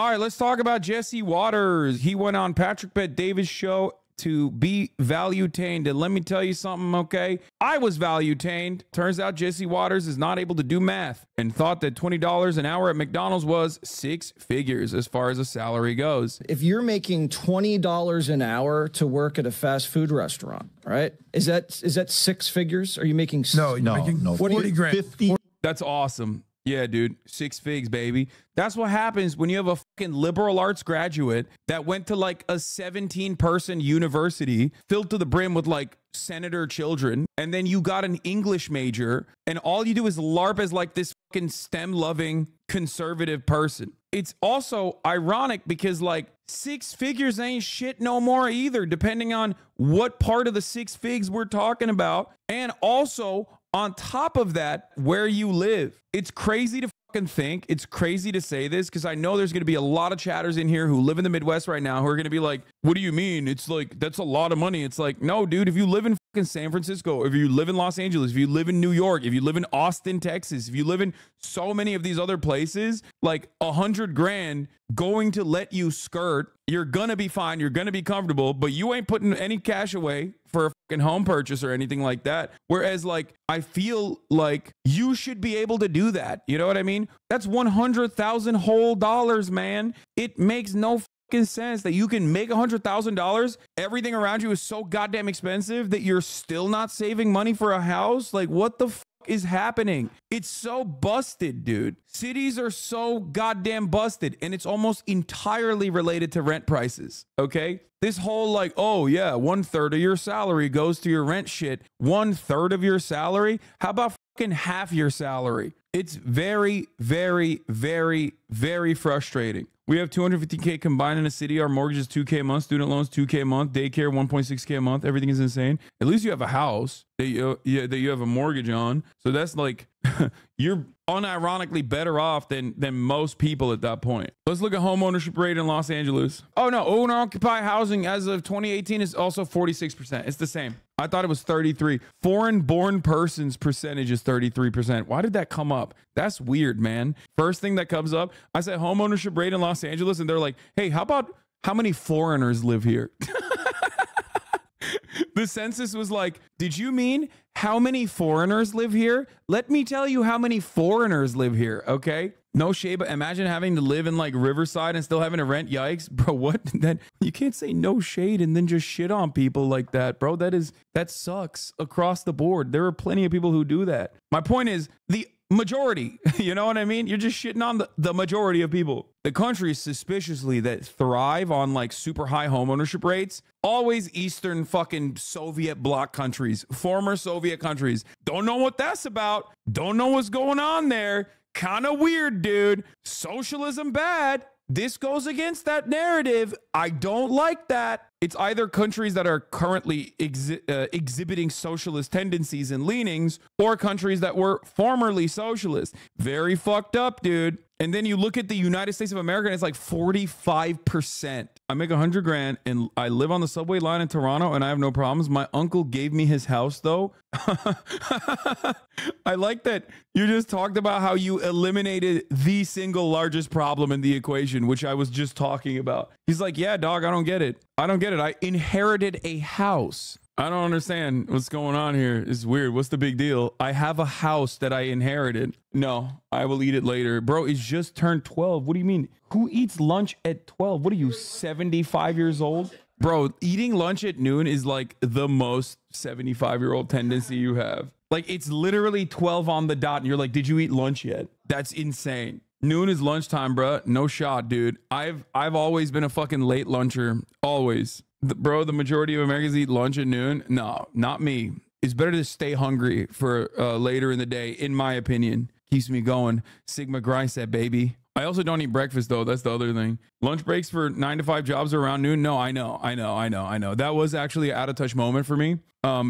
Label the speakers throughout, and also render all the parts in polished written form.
Speaker 1: All right, let's talk about Jesse Waters. He went on Patrick Bet Davis' show to be value-tained. And let me tell you something, okay? I was value-tained. Turns out Jesse Waters is not able to do math and thought that $20 an hour at McDonald's was 6 figures as far as a salary goes.
Speaker 2: If you're making $20 an hour to work at a fast food restaurant, right? Is that 6 figures? Are you making...
Speaker 3: No, making 40 grand.
Speaker 2: 50?
Speaker 1: That's awesome. Yeah, dude. 6 figs, baby. That's what happens when you have a fucking liberal arts graduate that went to like a 17-person university filled to the brim with like senator children. And then you got an English major and all you do is LARP as like this fucking STEM-loving conservative person. It's also ironic because like 6 figures ain't shit no more either, depending on what part of the 6 figs we're talking about. And also, on top of that, where you live. It's crazy to fucking think. It's crazy to say this because I know there's going to be a lot of chatters in here who live in the Midwest right now who are going to be like, what do you mean? It's like, that's a lot of money. It's like, no, dude, if you live in fucking San Francisco, if you live in Los Angeles, if you live in New York, if you live in Austin, Texas, if you live in so many of these other places, like 100 grand going to let you skirt, you're gonna be fine, you're gonna be comfortable, but you ain't putting any cash away for a fucking home purchase or anything like that. Whereas like, I feel like you should be able to do that. You know what I mean? That's 100,000 whole dollars, man. It makes no fucking sense that you can make $100,000. Everything around you is so goddamn expensive that you're still not saving money for a house. Like, what the fuck is happening? It's so busted, dude. Cities are so goddamn busted, and it's almost entirely related to rent prices. Okay, this whole like, oh yeah, 1/3 of your salary goes to your rent shit. 1/3 of your salary? How about fucking half your salary? It's very, very, very, very frustrating. We have 250K combined in a city. Our mortgage is 2K a month, student loans 2K a month, daycare 1.6K a month. Everything is insane. At least you have a house that you have a mortgage on. So that's like, you're unironically better off than most people at that point. Let's look at home ownership rate in Los Angeles. Oh no, owner-occupied housing as of 2018 is also 46%. It's the same. I thought it was 33. Foreign-born persons percentage is 33%. Why did that come up? That's weird, man. First thing that comes up, I said home ownership rate in Los Angeles, and they're like, hey, how about how many foreigners live here? The census was like, did you mean how many foreigners live here? Let me tell you how many foreigners live here, okay? No shade, but imagine having to live in like Riverside and still having to rent. Yikes, bro. What? That you can't say no shade and then just shit on people like that, bro. That sucks across the board. There are plenty of people who do that. My point is the majority, you know what I mean? You're just shitting on the majority of people. The countries suspiciously that thrive on like super high home ownership rates, always Eastern fucking Soviet bloc countries, former Soviet countries. Don't know what that's about. Don't know what's going on there. Kind of weird, dude. Socialism bad. This goes against that narrative. I don't like that. It's either countries that are currently exhibiting socialist tendencies and leanings, or countries that were formerly socialist. Very fucked up, dude. And then you look at the United States of America and it's like 45%. I make 100 grand and I live on the subway line in Toronto and I have no problems. My uncle gave me his house though. I like that you just talked about how you eliminated the single largest problem in the equation, which I was just talking about. He's like, yeah, dog, I don't get it. I don't get it. I inherited a house. I don't understand what's going on here. It's weird. What's the big deal? I have a house that I inherited. No, I will eat it later. Bro, it's just turned 12. What do you mean? Who eats lunch at 12? What are you, 75 years old? Bro, eating lunch at noon is like the most 75-year-old tendency you have. Like, it's literally 12 on the dot and you're like, did you eat lunch yet? That's insane. Noon is lunchtime, bro. No shot, dude. I've always been a fucking late luncher. Always. Bro, the majority of Americans eat lunch at noon. No, not me. It's better to stay hungry for later in the day, in my opinion. Keeps me going. Sigma grind set, baby. I also don't eat breakfast, though. That's the other thing. Lunch breaks for 9 to 5 jobs are around noon. No, I know. That was actually an out of touch moment for me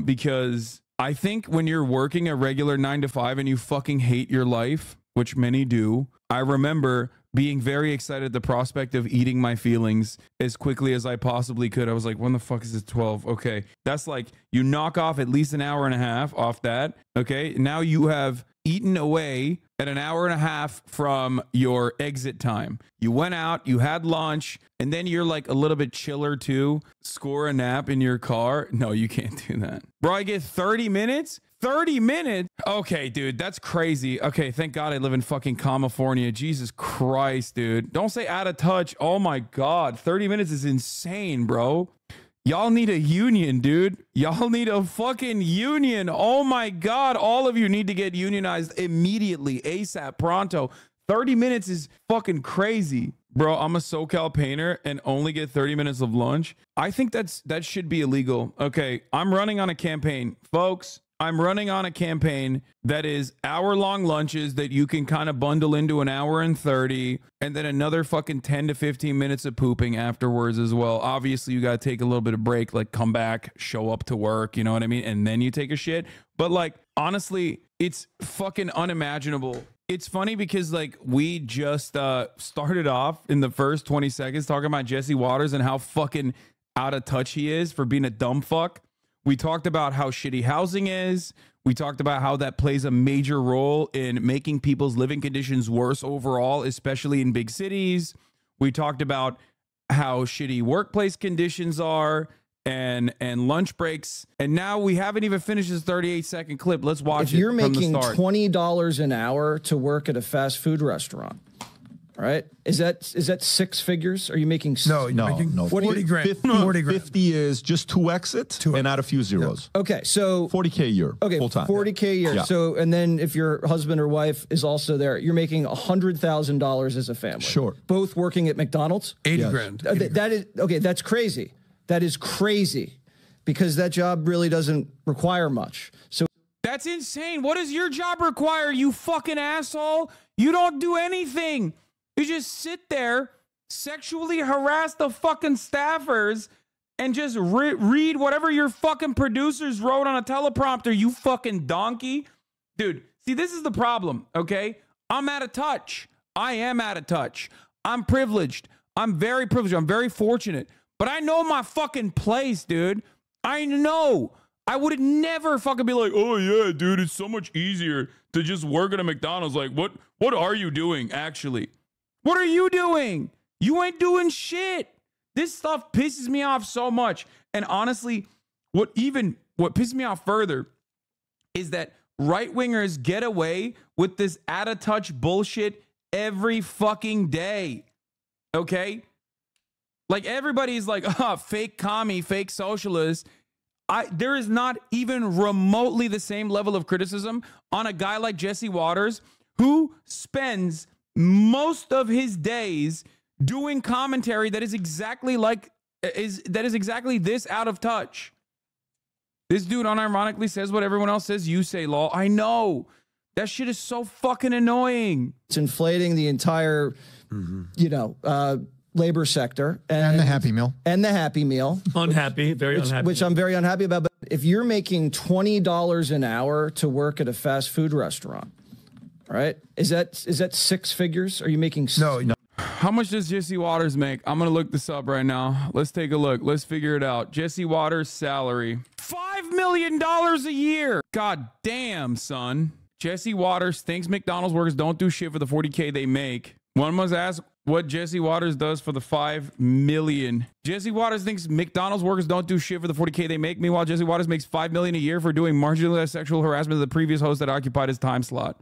Speaker 1: because I think when you're working a regular 9 to 5 and you fucking hate your life, which many do, I remember being very excited at the prospect of eating my feelings as quickly as I possibly could. I was like, when the fuck is it 12? Okay. That's like, you knock off at least an hour and a half off that. Okay. Now you have eaten away at an hour and a half from your exit time. You went out, you had lunch, and then you're like a little bit chiller too. Score a nap in your car. No, you can't do that. Bro, I get 30 minutes? 30 minutes? Okay, dude, that's crazy. Okay, thank God I live in fucking California. Jesus Christ, dude. Don't say out of touch. Oh my God. 30 minutes is insane, bro. Y'all need a union, dude. Y'all need a fucking union. Oh my God. All of you need to get unionized immediately, ASAP, pronto. 30 minutes is fucking crazy. Bro, I'm a SoCal painter and only get 30 minutes of lunch. I think that should be illegal. Okay, I'm running on a campaign. Folks, I'm running on a campaign that is hour-long lunches that you can kind of bundle into an hour and 30, and then another fucking 10 to 15 minutes of pooping afterwards as well. Obviously, you got to take a little bit of break, like come back, show up to work, you know what I mean? And then you take a shit. But like, honestly, it's fucking unimaginable. It's funny because like we just started off in the first 20 seconds talking about Jesse Waters and how fucking out of touch he is for being a dumb fuck. We talked about how shitty housing is. We talked about how that plays a major role in making people's living conditions worse overall, especially in big cities. We talked about how shitty workplace conditions are and lunch breaks. And now we haven't even finished this 38-second clip. Let's watch it.
Speaker 2: If you're making $20 an hour to work at a fast food restaurant, right? Is that six figures? Are you making
Speaker 3: no
Speaker 2: 40
Speaker 3: grand?
Speaker 4: 50 is just two exits and add a few zeros.
Speaker 2: Yeah. Okay, so
Speaker 4: 40K a year. Okay, full time.
Speaker 2: 40K a year. Yeah. So, and then if your husband or wife is also there, you're making $100,000 as a family.
Speaker 4: Sure.
Speaker 2: Both working at McDonald's.
Speaker 3: 80 grand. 80 grand.
Speaker 2: That is okay. That's crazy. That is crazy, because that job really doesn't require much. So
Speaker 1: that's insane. What does your job require, you fucking asshole? You don't do anything. You just sit there, sexually harass the fucking staffers, and just read whatever your fucking producers wrote on a teleprompter, you fucking donkey. Dude, see, this is the problem, okay? I'm out of touch. I am out of touch. I'm privileged. I'm very privileged. I'm very fortunate. But I know my fucking place, dude. I know. I would never fucking be like, oh yeah, dude, it's so much easier to just work at a McDonald's. Like, what are you doing, actually? What are you doing? You ain't doing shit. This stuff pisses me off so much. And honestly, what pisses me off further is that right-wingers get away with this out-of-touch bullshit every fucking day. Okay? Like, everybody's like, fake commie, fake socialist. There is not even remotely the same level of criticism on a guy like Jesse Waters, who spends most of his days doing commentary that is exactly this out of touch. This dude unironically says what everyone else says you say, lol. I know. That shit is so fucking annoying.
Speaker 2: It's inflating the entire, labor sector.
Speaker 3: And the Happy Meal.
Speaker 2: And the Happy Meal.
Speaker 5: Unhappy, unhappy.
Speaker 2: Which I'm very unhappy about. But if you're making $20 an hour to work at a fast food restaurant, right? Is that six figures? Are you making
Speaker 3: no?
Speaker 1: How much does Jesse Waters make? I'm gonna look this up right now. Let's take a look. Let's figure it out. Jesse Waters' salary: $5 million a year. God damn, son. Jesse Waters thinks McDonald's workers don't do shit for the 40K they make. One must ask what Jesse Waters does for the $5 million. Jesse Waters thinks McDonald's workers don't do shit for the 40K they make. Meanwhile, Jesse Waters makes $5 million a year for doing marginalized sexual harassment of the previous host that occupied his time slot.